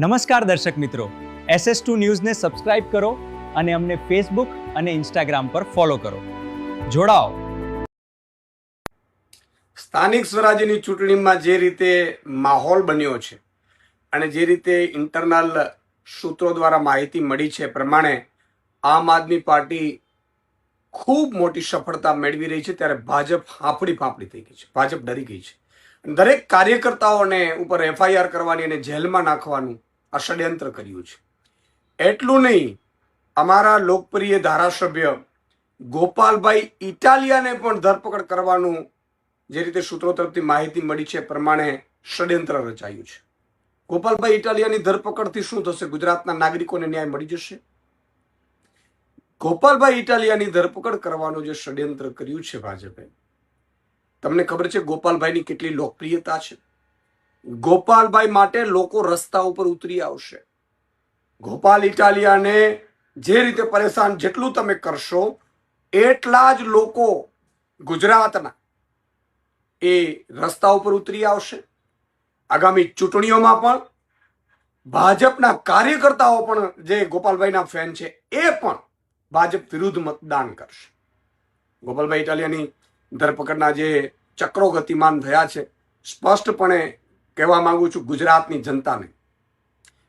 નમસ્કાર દર્શક મિત્રો, SS2 ન્યૂઝને સબસ્ક્રાઇબ કરો અને અમને ફેસબુક અને ઇન્સ્ટાગ્રામ પર ફોલો કરો. જોડાઓ. સ્થાનિક સ્વરાજ્યની ચૂંટણીમાં જે રીતે માહોલ બન્યો છે અને જે રીતે ઇન્ટરનલ સૂત્રો દ્વારા માહિતી મળી છે પ્રમાણે આમ આદમી પાર્ટી ખૂબ મોટી સફળતા મેળવી રહી છે, ત્યારે ભાજપ ફાંફડી થઈ ગઈ છે. ભાજપ ડરી ગઈ છે. દરેક કાર્યકર્તાઓને ઉપર FIR કરવાની અને જેલમાં નાખવાનું આ ષડયંત્ર કર્યું છે. એટલું નહીં, અમારા લોકપ્રિય ધારાસભ્ય ગોપાલભાઈ ઇટાલિયાને પણ ધરપકડ કરવાનું જે રીતે સૂત્રો તરફથી માહિતી મળી છે પ્રમાણે ષડયંત્ર રચાયું છે. ગોપાલભાઈ ઇટાલિયાની ધરપકડથી શું થશે? ગુજરાતના નાગરિકોને ન્યાય મળી જશે? ગોપાલભાઈ ઇટાલિયાની ધરપકડ કરવાનું જે ષડયંત્ર કર્યું છે ભાજપે, તમને ખબર છે ગોપાલભાઈની કેટલી લોકપ્રિયતા છે? ગોપાલભાઈ માટે લોકો રસ્તા ઉપર ઉતરી આવશે. ગોપાલ ઇટાલિયાને જે રીતે પરેશાન જેટલું તમે કરશો એટલા જ લોકો ગુજરાતના એ રસ્તા ઉપર ઉતરી આવશે. આગામી ચૂંટણીઓમાં પણ ભાજપના કાર્યકર્તાઓ પણ જે ગોપાલભાઈના ફેન છે એ પણ ભાજપ વિરુદ્ધ મતદાન કરશે. ગોપાલભાઈ ઇટાલિયાની ધરપકડના જે ચક્રો ગતિમાન થયા છે, સ્પષ્ટપણે કહેવા માંગુ છું ગુજરાતની જનતાને,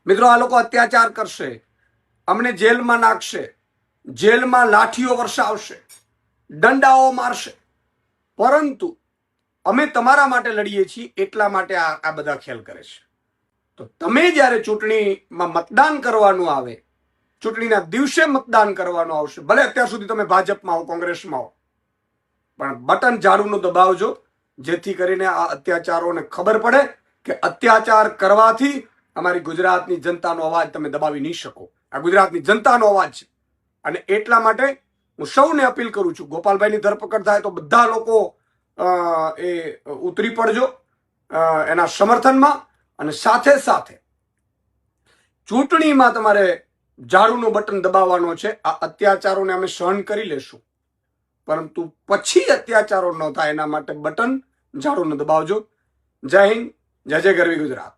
મિત્રો, આ લોકો અત્યાચાર કરશે, અમને જેલમાં નાખશે, જેલમાં લાઠીઓ વરસાવશે, દંડાઓ મારશે, પરંતુ અમે તમારા માટે લડીએ છીએ એટલા માટે આ બધા ખેલ કરે છે. તો તમે જ્યારે ચૂંટણીમાં મતદાન કરવાનું આવે, ચૂંટણીના દિવસે મતદાન કરવાનું આવશે, ભલે અત્યાર સુધી તમે ભાજપમાં હો, કોંગ્રેસમાં હો, પણ બટન ઝાડુનું દબાવજો, જેથી કરીને આ અત્યાચારોને ખબર પડે કે અત્યાચાર કરવાથી અમારી ગુજરાતની જનતાનો અવાજ તમે દબાવી નહીં શકો. આ ગુજરાતની જનતાનો અવાજ છે અને એટલા માટે હું સૌને અપીલ કરું છું, ગોપાલભાઈની ધરપકડ થાય તો બધા લોકો એ ઉતરી પડજો એના સમર્થનમાં, અને સાથે સાથે ચૂંટણીમાં તમારે ઝાડુનું બટન દબાવવાનો છે. આ અત્યાચારોને અમે સહન કરી લેશું, પરંતુ પછી અત્યાચારો ન થાય એના માટે બટન ઝાડુનું દબાવજો. જય હિન્દ, જય જય ગરવી ગુજરાત.